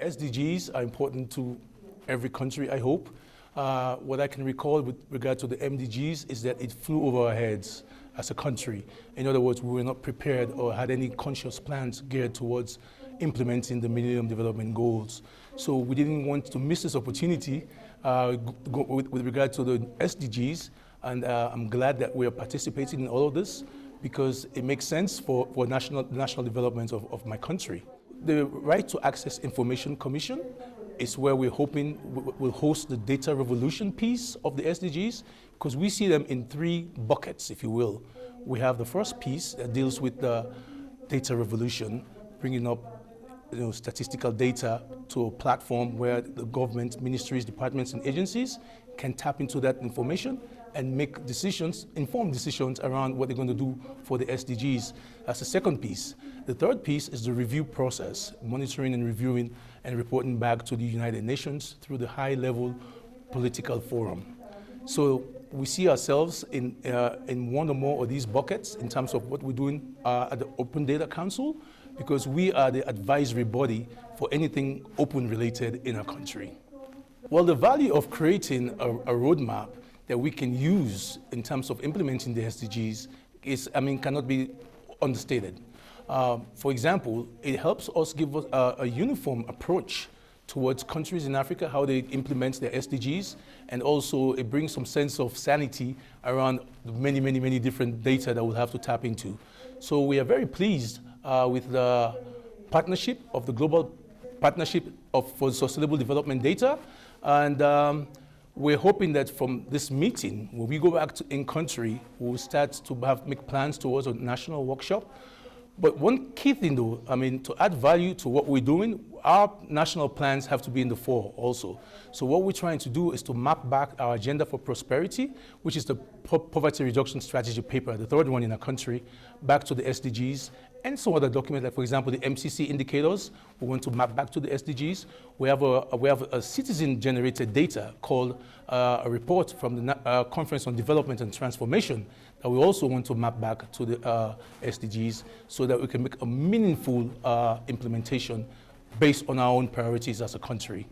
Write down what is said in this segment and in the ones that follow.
SDGs are important to every country, I hope. What I can recall with regard to the MDGs is that it flew over our heads as a country. In other words, we were not prepared or had any conscious plans geared towards implementing the Millennium Development Goals. So we didn't want to miss this opportunity with regard to the SDGs, and I'm glad that we are participating in all of this because it makes sense for national development of my country. The Right to Access Information Commission is where we're hoping we'll host the data revolution piece of the SDGs, because we see them in three buckets, if you will. We have the first piece that deals with the data revolution, bringing up statistical data to a platform where the government, ministries, departments, and agencies can tap into that information and make decisions, informed decisions around what they're going to do for the SDGs. That's the second piece. The third piece is the review process, monitoring and reviewing and reporting back to the United Nations through the high-level political forum. So we see ourselves in one or more of these buckets in terms of what we're doing at the Open Data Council, because we are the advisory body for anything open related in our country. Well, the value of creating a roadmap that we can use in terms of implementing the SDGs cannot be understated. For example, it helps us give us a uniform approach towards countries in Africa, how they implement their SDGs, and also it brings some sense of sanity around the many different data that we'll have to tap into. So we are very pleased with the partnership of the Global Partnership for Sustainable Development Data, and we're hoping that from this meeting, when we go back in country, we'll start to make plans towards a national workshop. But one key thing though, to add value to what we're doing, our national plans have to be in the fore also. So what we're trying to do is to map back our agenda for prosperity, which is the poverty reduction strategy paper, the third one in our country, back to the SDGs, and some other documents, like for example, the MCC indicators, we want to map back to the SDGs. We have a citizen-generated data called a report from the Conference on Development and Transformation that we also want to map back to the SDGs so that we can make a meaningful implementation based on our own priorities as a country.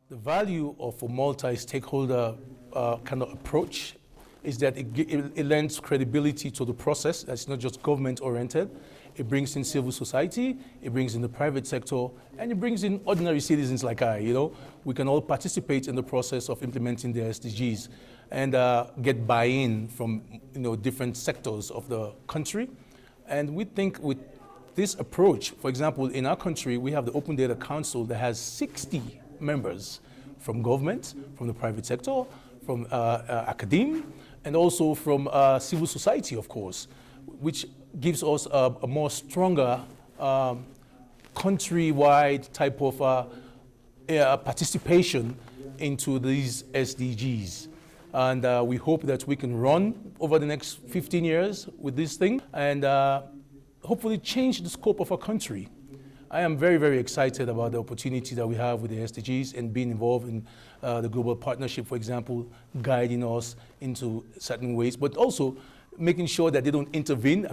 The value of a multi-stakeholder kind of approach is that it lends credibility to the process. That's not just government-oriented. It brings in civil society, it brings in the private sector, and it brings in ordinary citizens like we can all participate in the process of implementing the SDGs and get buy-in from different sectors of the country. And we think with this approach, for example, in our country, we have the Open Data Council that has 60 members from government, from the private sector, from academia, and also from civil society, of course, which gives us a more stronger countrywide type of participation into these SDGs. And we hope that we can run over the next 15 years with this thing and hopefully change the scope of our country. I am very excited about the opportunity that we have with the SDGs and being involved in the global partnership, for example, guiding us into certain ways, but also making sure that they don't intervene.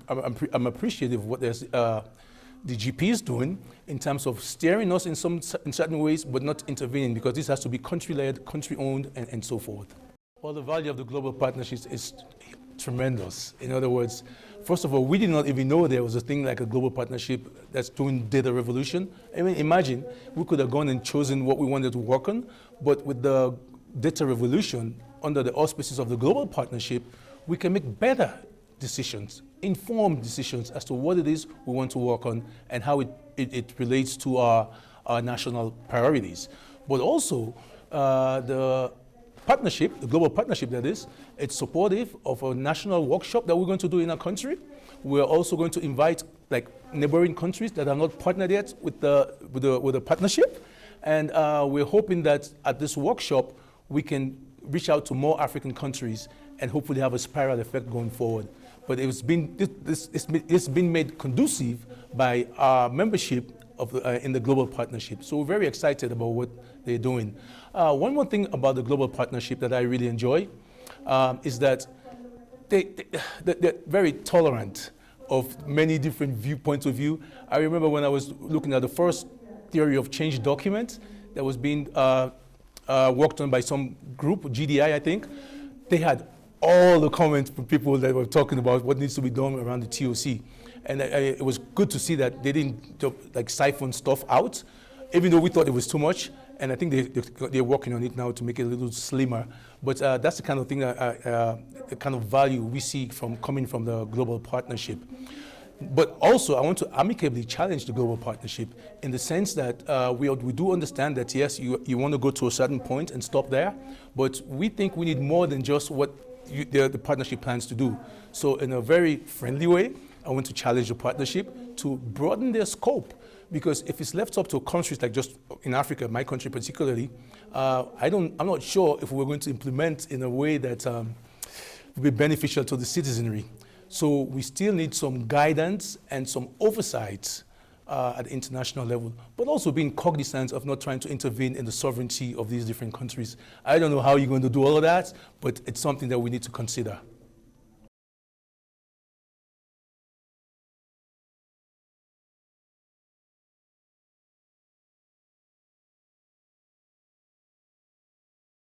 I'm appreciative of what the GP is doing in terms of steering us in certain ways, but not intervening, because this has to be country-led, country-owned, and so forth. Well, the value of the global partnerships is tremendous. In other words, first of all, we did not even know there was a thing like a global partnership that's doing data revolution. Imagine we could have gone and chosen what we wanted to work on, but with the data revolution under the auspices of the global partnership, we can make better decisions, informed decisions as to what it is we want to work on and how it relates to our national priorities. But also, the partnership, the global partnership that is, it's supportive of a national workshop that we're going to do in our country. We're also going to invite neighboring countries that are not partnered yet with the partnership. And we're hoping that at this workshop, we can reach out to more African countries and hopefully have a spiral effect going forward. But it's been made conducive by our membership in the global partnership. So we're very excited about what they're doing. One more thing about the global partnership that I really enjoy is that they're very tolerant of many different viewpoints of view. I remember when I was looking at the first theory of change document that was being worked on by some group, GDI, I think. They had all the comments from people that were talking about what needs to be done around the TOC. And it was good to see that they didn't like siphon stuff out, even though we thought it was too much. And I think they're working on it now to make it a little slimmer. But that's the kind of thing, the kind of value we see from coming from the global partnership. But also, I want to amicably challenge the global partnership in the sense that we do understand that, yes, you want to go to a certain point and stop there, but we think we need more than just what the partnership plans to do. So in a very friendly way, I want to challenge the partnership to broaden their scope, because if it's left up to countries like just in Africa, my country particularly, I'm not sure if we're going to implement in a way that will be beneficial to the citizenry. So we still need some guidance and some oversight at the international level, but also being cognizant of not trying to intervene in the sovereignty of these different countries. I don't know how you're going to do all of that, but it's something that we need to consider.